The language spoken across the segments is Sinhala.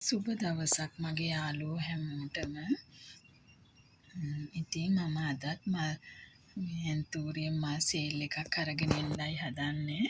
සුබ දවසක් මගේ යාළුවෝ හැමෝටම. ඉතින් මම අදත් මල් ඇන්තූරියම් මල් සේල් එකක් අරගෙන එන්නයි හදන්නේ.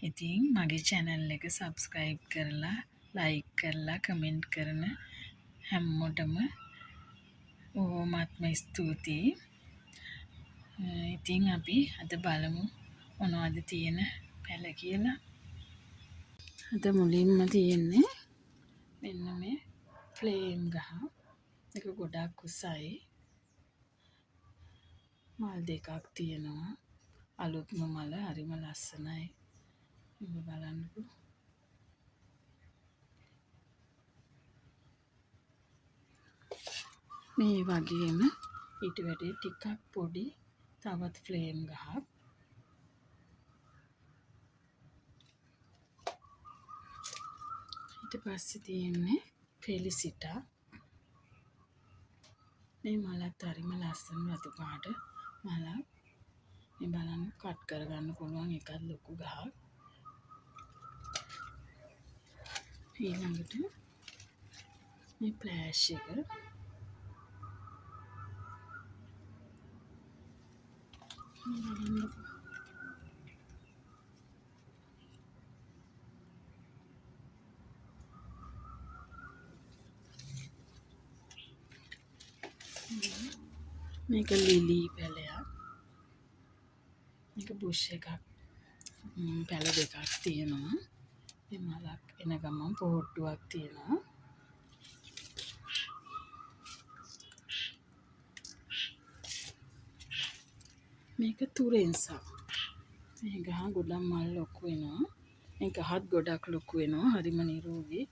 ඉතින් මගේ channel එක subscribe කරලා, like කරලා, comment කරන හැමෝටම බොහොමත්ම ස්තුතියි. ඉතින් අපි අද බලමු මොනවද තියෙන පැල කියලා. අද මුලින්ම තියෙන්නේ මෙන්න මේ ෆ්ලේම් ගහ. එක ගොඩක් කුසයි. මල් දෙකක් තියෙනවා. අලුත්ම මල හරිම ලස්සනයි. ඔබ බලන්නකෝ. මේ වගේම ඊට වැඩි ටිකක් පොඩි තවත් ෆ්ලේම් ගහක්. ඊට පස්සේ තියෙන්නේ ෆෙලිසිටා. මේ මලත් හරිම ලස්සන රතු පාට මලක්. මේ බලන්න කට් කරගන්න පුළුවන් එකක් ලොකු ගහක්. ඊළඟට මේ ෆ්ලෑෂ් එක. මේක ලිලි පැලයක්. මේක බුෂ් එකක්. පැල දෙකක් තියෙනවා. මේ මලක් එන ගමන් පොහොට්ටුවක් තියෙනවා. මේක තුරෙන්සා. මේ ගහ ගොඩක් මල් ලොකු වෙනවා. මේ ගහත් ගොඩක් ලොකු වෙනවා. හරිම නිරෝගී.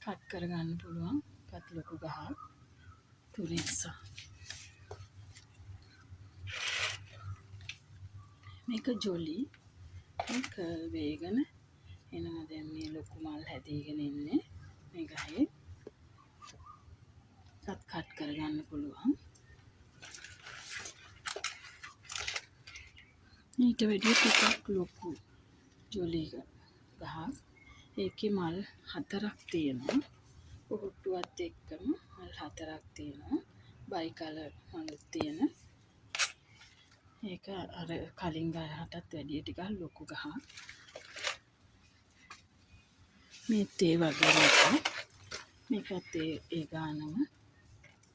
කට් කරගන්න පුළුවන්. කත් ලොකු ගහක්. තුරෙන්සා. මේක ජොලි. මේක වේගන එනවා. දැන් මේ ලොකු මල් හැදීගෙන ඉන්නේ. මේ ගහේ කට් කරගන්න පුළුවන්. ඊට වැඩිය ටිකක් ලොකු ජොලි ගහක්. ඒකේ මල් 4ක් තියෙනවා. පොහොට්ටුවත් එක්කම මල් 4ක් තියෙනවා. බයි කලර් මලුත් තියෙන. ඒක අර කලින් ගහටත් වැඩිය ටිකක් ලොකු ගහක්. මේත් ඒ වගේ එකක්. මේකත් ඒ ගානම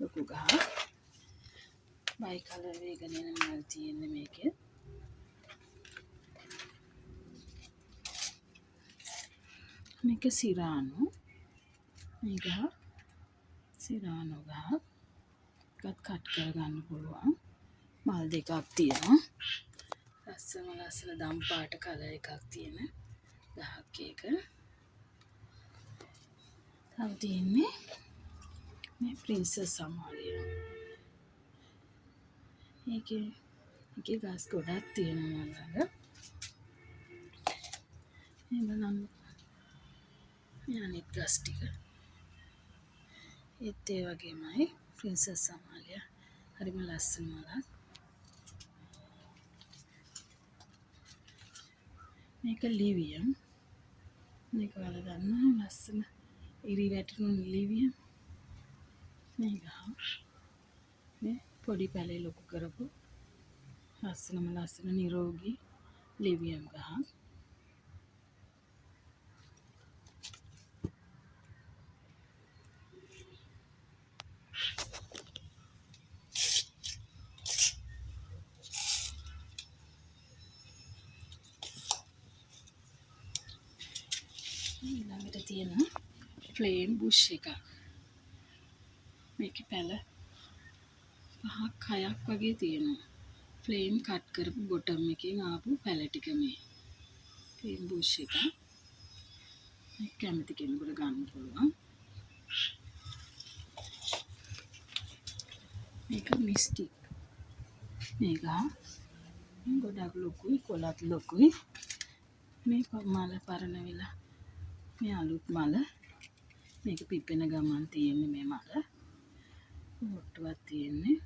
ලොකු ගහක්. බයි කලර් වේගන එන මල් තියෙන්නේ මේකේ. මේක සිරානෝ. මේ ගහ සිරානෝ ගහ. එකත් කට් කරගන්න පුළුවන්. මල් දෙකක් තියෙනවා. ලස්සන දම් පාට කලර් එකක් තියෙන ගහක් එක. තව තියෙන්නේ මේ ප්‍රින්සස් අමාලියා. ඒකේ ගස් ගොඩක් තියෙනවා ළඟ. මේ බලන්න. මේ අනිත් ගස් ටික. ඒත් ඒ වගේමයි ප්‍රින්සස් අමාලියා. හරිම ලස්සන මලක්. මේක ලිවියම්. මේක වල ගන්නවා ලස්සන ඉරි වැටුණු ලිවියම්. මේ ගහ. මේ පොඩි පැලේ ලොකු කරපු ලස්සන නිරෝගී ලිවියම් ගහ. ඊළඟට තියෙන ෆ්ලේම් බුෂ් එක. මේකේ පැල 5ක් 6ක් වගේ තියෙනවා. ෆ්ලේම් කට් කරපු බොටම් එකෙන් ආපු පැල ටික මේ. ෆ්ලේම් බුෂ් එක. මේක කැමති කෙනෙකුට ගන්න පුළුවන්. මේක මිස්ටික්. මේක ගොඩක් ලොකුයි, කොළත් ලොකුයි. මේ මල පරණ වෙලා මේ අලුත් මල. මේක පිපෙන ගමන් තියෙන්නේ මේ මල. පොට්ටුවක් තියෙන්නේ.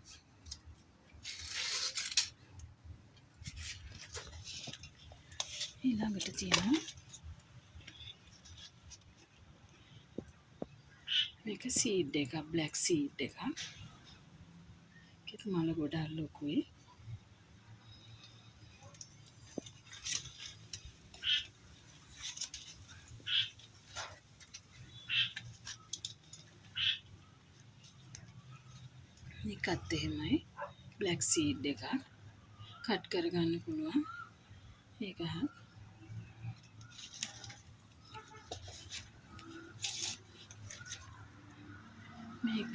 ඊළඟට තියෙනවා මේක සීඩ් එකක් බ්ලැක් සීඩ් එකක්. ඒකේ මල ගොඩක් ලොකුයි. මේකත් එහෙමයි බ්ලැක් සීඩ් එකක්. කට් කරගන්න පුළුවන්. ඒක මේක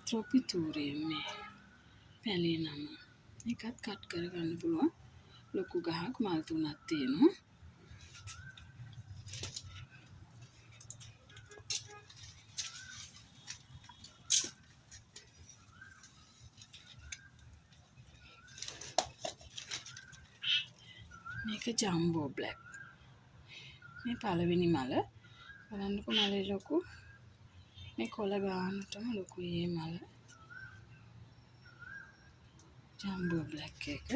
ත්‍රොපිතූරියම් මේ පැලේ නම. ඒකත් කට් කරගන්න පුළුවන්. ලොකු ගහක් මල් තුනක් තියෙනවා. මේක ජම්බෝ බ්ලැක්. මේ පළවෙනි මල. බලන්නකො මලේ ලොකු. මේ කොළ ගානටම ලොකුයි මේ මල. ජම්බෝ බ්ලැක් එක.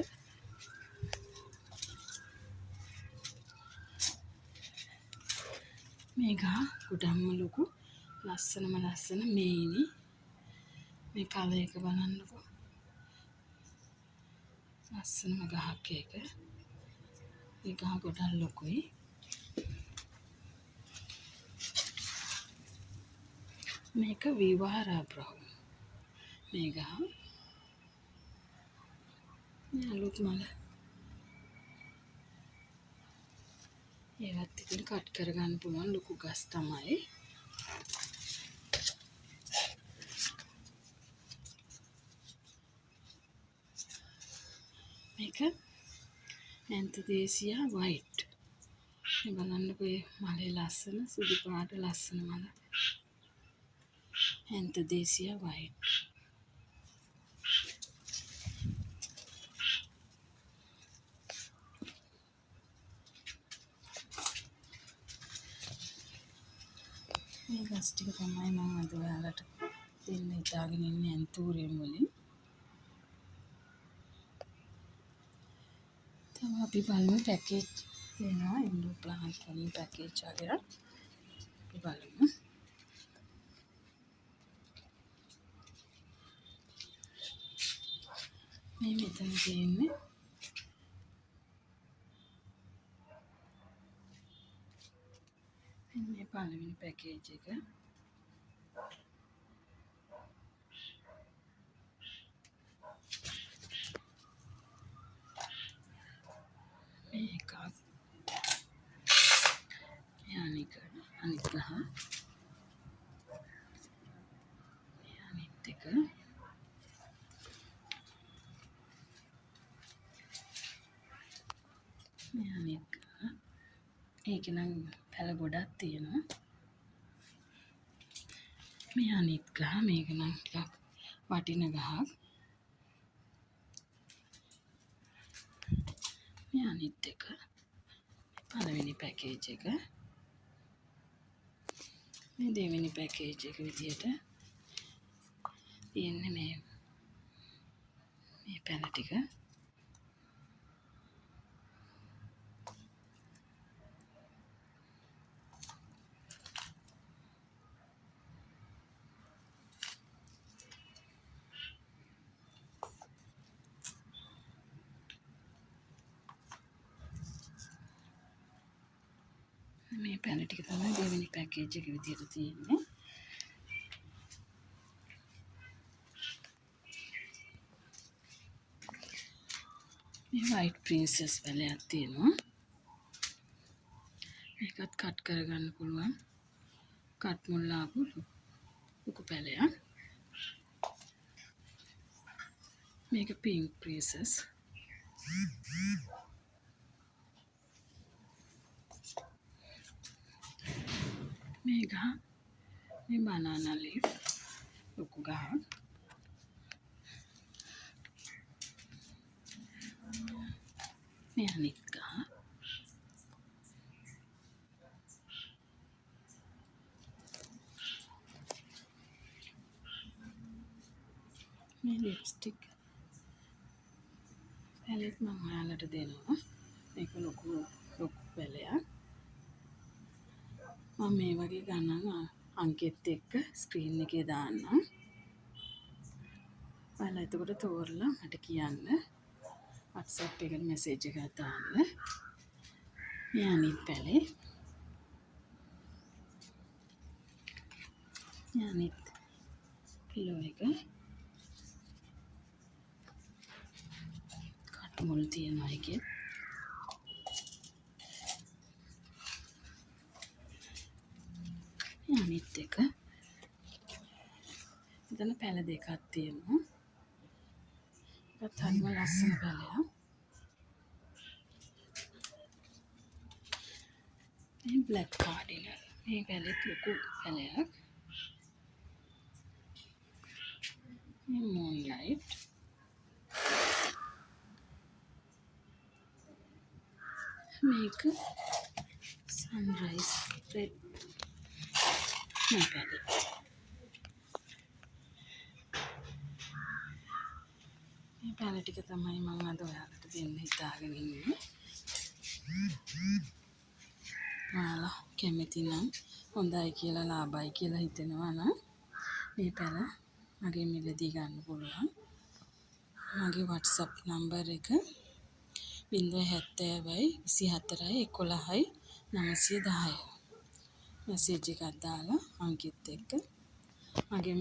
මේ ගහ ගොඩක්ම ලොකු. ලස්සන මේනි. මේ කල එක බලන්නකො. ලස්සනම ගහක් එක. මේ ගහ ගොඩක් ලොකුයි. මේක විවාරා බ්‍රවුන්. මේ ගහ අලුත් මල. ඒවත් ඉතින් කට් කරගන්න පුළුවන් ලොකු ගස් තමයි. මේක ඇන්තදේසියා වයිට්. මේ බලන්නකො මලේ ලස්සන සුදු පාට ලස්සන මල. ඇන්තදේසියා වයිට්. මේ ගස් ටික තමයි මම අද ඔයාලට දෙන්න හිතාගෙන ඉන්නේ ඇන්තූරියම් වලින්. තව අපි බලමු පැකේජ් දෙනවා ඉන්ඩෝර් ප්ලාන්ට් වලින් පැකේජ් වගේ. අපි බලමු. මේ මෙතන තියෙන්නේ මේ පළවෙනි පැකේජ් එක. මේක අනිත් ගහ. අනිත් එක. මේ අනිත් ගහ. ඒක නම් පැල ගොඩක් තියෙනවා. මේ අනිත් ගහ. මේක නම් ටිකක් වටින ගහක්. මේ අනිත් එක. පළවෙනි පැකේජ් එක. මේ දෙවෙනි පැකේජ් එක විදියට තියෙන්නේ මේ පැල ටික. මේ පැල ටික තමයි දෙවෙනි පැකේජ් එක විදියට තියෙන්නේ. මේ වයිට් ප්‍රින්සස් පැලයක් තියෙනවා. මේකත් කට් කරගන්න පුළුවන්. කට් මුල් ආපු ලොකු පැලයක්. මේක පින්ක් ප්‍රින්සස්. මේ ගහ මේ බනානා ලීෆ් ලොකු ගහක්. මේ අනිත් ගහ. මේ ලිප්ස්ටික් පැලෙත් මම ඔයාලට දෙනවා. මේක ලොකු පැලයක්. මම මේ වගේ ගණන් අංකෙත් එක්ක ස්ක්‍රීන් එකේ දාන්නම්. ඔයාලා එතකොට තෝරලා මට කියන්න. WhatsApp එකට මැසේජ් එකක් දාන්න. මේ අනිත් පැලේ. මේ අනිත් පිලෝ එක. කට මුල් තියනවා එකේ. මේ අනිත් එක. එතන පැල දෙකක් තියෙනවා. ඒකත් හරිම ලස්සන පැලයක්. මේ බ්ලැක් කාඩිනල්. මේ පැලෙත් ලොකු පැලයක්. මේ මූන්ලයිට්. මේක සන්රයිස් රෙඩ්. මේ පැලේ. මේ පැල ටික තමයි මම අද ඔයාලට දෙන්න හිතාගෙන ඉන්නේ. ඔයාලා කැමති නම් හොඳයි කියලා ලාභයි කියලා හිතෙනවා නම් මේ පැල මගේ මිලදී ගන්න පුළුවන්. මගේ WhatsApp නම්බර් එක 070/24/11/910. මැසේජ් එකක් දාලා අංකෙත් එක්ක මගේ